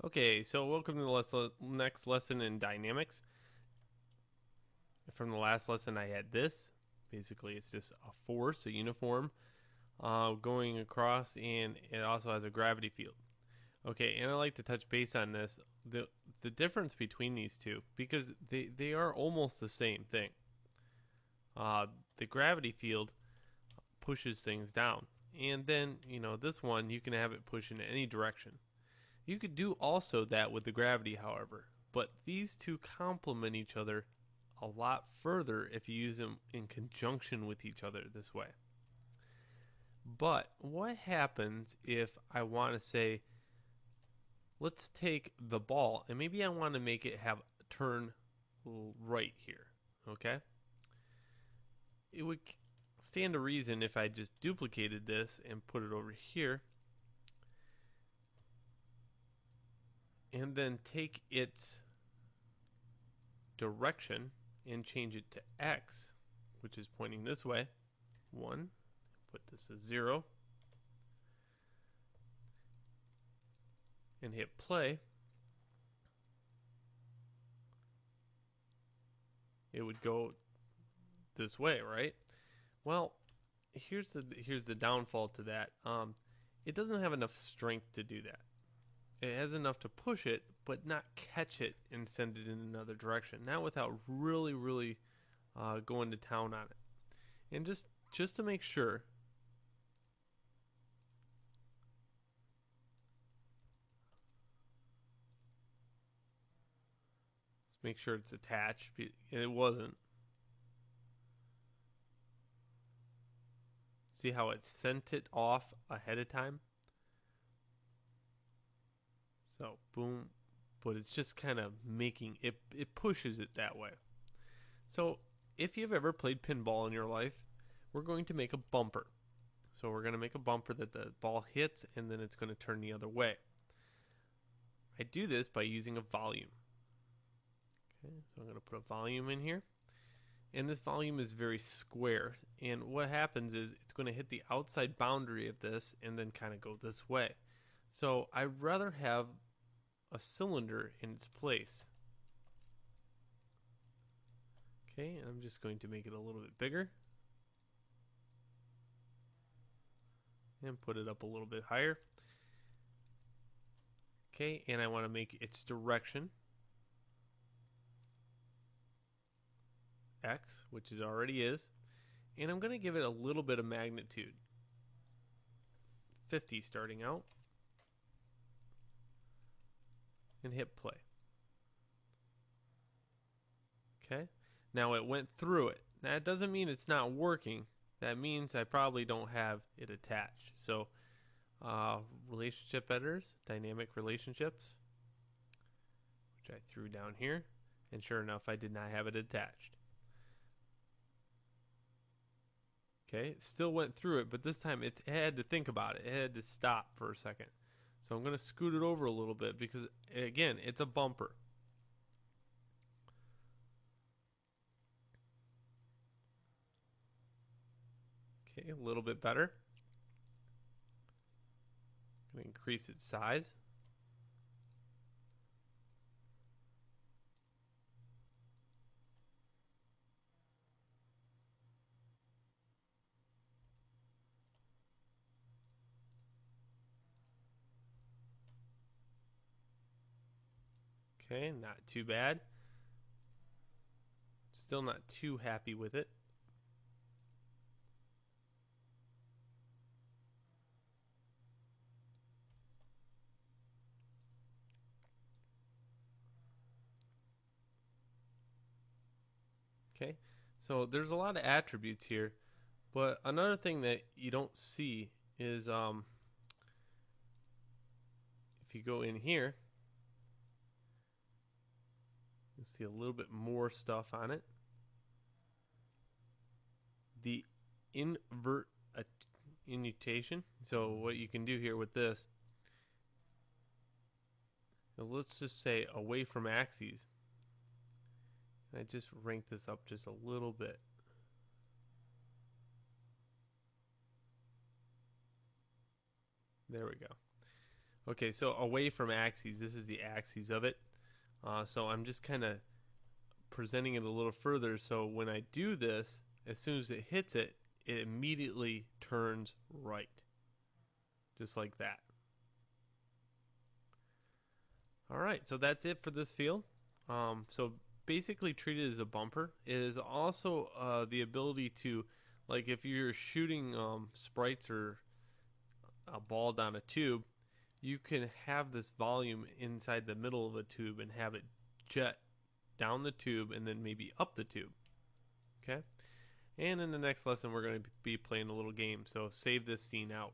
Okay, so welcome to the next lesson in dynamics. From the last lesson, I had this. Basically, it's just a force, a uniform, going across, and it also has a gravity field. Okay, and I like to touch base on this. The difference between these two, because they are almost the same thing. Uh, the gravity field pushes things down, and then this one you can have it push in any direction. You could do also that with the gravity, however, but these two complement each other a lot further if you use them in conjunction with each other this way. But what happens if I want to say, let's take the ball and maybe I want to make it have turn right here, okay? It would stand to reason if I just duplicated this and put it over here and then take its direction and change it to X, which is pointing this way. 1, put this as 0, and hit play, it would go this way, right? Well, here's the downfall to that. It doesn't have enough strength to do that. It has enough to push it, but not catch it and send it in another direction. Not without really going to town on it. And just to make sure, let's make sure it's attached. And it wasn't. See how it sent it off ahead of time? So boom, but it's just kind of making it. It pushes it that way. So if you've ever played pinball in your life, we're going to make a bumper. So we're going to make a bumper that the ball hits and then it's going to turn the other way. I do this by using a volume. Okay, so I'm going to put a volume in here. And this volume is very square. And what happens is it's going to hit the outside boundary of this and then kind of go this way. So I'd rather have a cylinder in its place. Okay, and I'm just going to make it a little bit bigger and put it up a little bit higher. Okay, and I want to make its direction X, which it already is. And I'm going to give it a little bit of magnitude. 50 starting out. And hit play. Okay, now it went through it. That doesn't mean it's not working. That means I probably don't have it attached. So, relationship editors, dynamic relationships, which I threw down here. And sure enough, I did not have it attached. Okay, it still went through it, but this time it had to think about it. It had to stop for a second. So I'm going to scoot it over a little bit because, again, it's a bumper. Okay, a little bit better. Going to increase its size. Okay, not too bad. Still not too happy with it. Okay, so there's a lot of attributes here, but another thing that you don't see is if you go in here, you'll see a little bit more stuff on it. The invert innutation. So what you can do here with this, let's just say away from axes. I just rank this up just a little bit. There we go. Okay, so away from axes, this is the axes of it. So I'm just kind of presenting it a little further. So when I do this, as soon as it hits it, it immediately turns right, just like that. All right, so that's it for this field. So basically treated as a bumper. It is also the ability to, like if you're shooting sprites or a ball down a tube, you can have this volume inside the middle of a tube and have it jet down the tube and then maybe up the tube. Okay? And in the next lesson, we're going to be playing a little game. So save this scene out.